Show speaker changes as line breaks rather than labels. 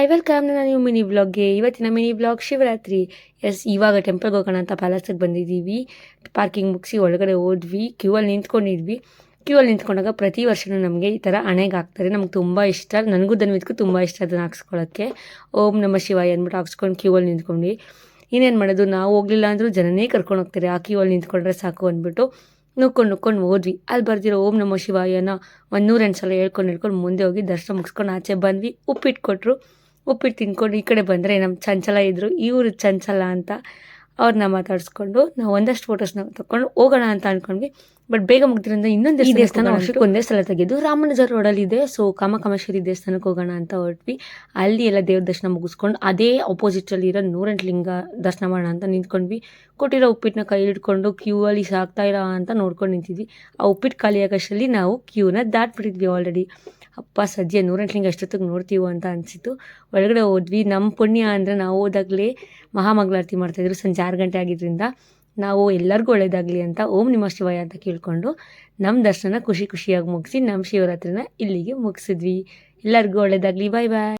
Hi welcome ನನ್ನ ನೀವು mini ವ್ಲಾಗ್ಗೆ. ಇವತ್ತಿನ ಮಿನಿ ವ್ಲಾಗ್ ಶಿವರಾತ್ರಿ. ಇವಾಗ ಟೆಂಪಲ್ಗೆ ಹೋಗೋಣ ಅಂತ ಪ್ಯಾಲೇಸಿಗೆ ಬಂದಿದ್ದೀವಿ. ಪಾರ್ಕಿಂಗ್ ಮುಗಿಸಿ ಒಳಗಡೆ ಹೋದ್ವಿ, ಕ್ಯೂ ಅಲ್ಲಿ ನಿಂತ್ಕೊಂಡಾಗ ಪ್ರತಿ ವರ್ಷವೂ ನಮಗೆ ಈ ಥರ ಹಣೆಗೆ ಹಾಕ್ತಾರೆ. ನಮ್ಗೆ ತುಂಬ ಇಷ್ಟ, ನನಗೂ ಧನ್ವಿದ್ಗೂ ತುಂಬ ಇಷ್ಟ ಅದನ್ನು ಹಾಕ್ಸ್ಕೊಳ್ಳೋಕ್ಕೆ. ಓಂ ನಮ ಶಿವಾಯ ಅಂದ್ಬಿಟ್ಟು ಹಾಕ್ಸ್ಕೊಂಡು ಕ್ಯೂ ಅಲ್ಲಿ ನಿಂತ್ಕೊಂಡ್ವಿ. ಇನ್ನೇನು ಮಾಡೋದು, ನಾವು ಹೋಗಲಿಲ್ಲ ಅಂದರೂ ಜನನೇ ಕರ್ಕೊಂಡು ಹೋಗ್ತಾರೆ, ಆ ಕ್ಯೂ ಅಲ್ಲಿ ನಿಂತ್ಕೊಂಡ್ರೆ ಸಾಕು ಅಂದ್ಬಿಟ್ಟು ನುಕ್ಕೊಂಡು ಹೋದ್ವಿ. ಅಲ್ಲಿ ಬರ್ದಿರೋ ಓಂ ನಮ ಶಿವಾಯನ 108 ಸಲ ಹೇಳ್ಕೊಂಡು ಮುಂದೆ ಹೋಗಿ ದರ್ಶನ ಮುಗಿಸ್ಕೊಂಡು ಆಚೆ ಬಂದ್ವಿ. ಉಪ್ಪಿಟ್ಟು ಕೊಟ್ಟರು. ಉಪ್ಪಿಟ್ಟು ತಿನ್ಕೊಂಡು ಈ ಕಡೆ ಬಂದರೆ ನಮ್ಮ ಚಂಚಲ ಇದ್ದರು, ಇವರು ಚಂಚಲ ಅಂತ ಅವ್ರನ್ನ ಮಾತಾಡಿಸ್ಕೊಂಡು ನಾವು ಒಂದಷ್ಟು ಫೋಟೋಸ್ನ ತಗೊಂಡು ಹೋಗೋಣ ಅಂತ ಅಂದ್ಕೊಂಡ್ವಿ. ಬಟ್ ಬೇಗ ಮುಗ್ದಿರೋದ್ರಿಂದ ಇನ್ನೊಂದು ದೇವಸ್ಥಾನ ವರ್ಷಕ್ಕೆ ಒಂದೇ ಸಲ ತೆಗೆದು ರಾಮನಗರ ರೋಡಲ್ಲಿ ಇದೆ. ಸೊ ಕಾಮಕಾಮೇಶ್ವರಿ ದೇವಸ್ಥಾನಕ್ಕೆ ಹೋಗೋಣ ಅಂತ ಹೊರಟ್ವಿ. ಅಲ್ಲಿ ಎಲ್ಲ ದೇವ್ರ ದರ್ಶನ ಮುಗಿಸ್ಕೊಂಡು ಅದೇ ಆಪೋಸಿಟಲ್ಲಿ ಇರೋ 108 ಲಿಂಗ ದರ್ಶನ ಮಾಡೋಣ ಅಂತ ನಿಂತ್ಕೊಂಡ್ವಿ. ಕೊಟ್ಟಿರೋ ಉಪ್ಪಿಟ್ಟನ್ನ ಕೈ ಹಿಡ್ಕೊಂಡು ಕ್ಯೂ ಅಲ್ಲಿ ಸಾಕ್ತಾ ಇಲ್ಲ ಅಂತ ನೋಡ್ಕೊಂಡು ನಿಂತಿದ್ವಿ. ಆ ಉಪ್ಪಿಟ್ಟು ಖಾಲಿ ಆಗೋಷ್ಟರಲ್ಲಿ ನಾವು ಕ್ಯೂನ ದಾಟ್ಬಿಟ್ಟಿದ್ವಿ ಆಲ್ರೆಡಿ. ಅಪ್ಪ ಸದ್ಯ 108 ಲಿಂಗ ಎಷ್ಟೊತ್ತಿಗೆ ನೋಡ್ತೀವೋ ಅಂತ ಅನಿಸಿತು. ಒಳಗಡೆ ಹೋದ್ವಿ. ನಮ್ಮ ಪುಣ್ಯ ಅಂದರೆ ನಾವು ಹೋದಾಗಲೇ ಮಹಾಮಂಗಳಾರತಿ ಮಾಡ್ತಾಯಿದ್ರು ಸಂಜೆ 6 ಗಂಟೆ ಆಗಿದ್ದರಿಂದ ನಾವು ಎಲ್ಲರಿಗೂ ಒಳ್ಳೇದಾಗಲಿ ಅಂತ ಓಂ ನಮ ಶಿವಾಯ ಅಂತ ಕೇಳಿಕೊಂಡು ನಮ್ಮ ದರ್ಶನ ಖುಷಿಯಾಗಿ ಮುಗಿಸಿ ನಮ್ಮ ಶಿವರಾತ್ರಿನ ಇಲ್ಲಿಗೆ ಮುಗಿಸಿದ್ವಿ. ಎಲ್ಲರಿಗೂ ಒಳ್ಳೇದಾಗಲಿ. ಬಾಯ್ ಬಾಯ್.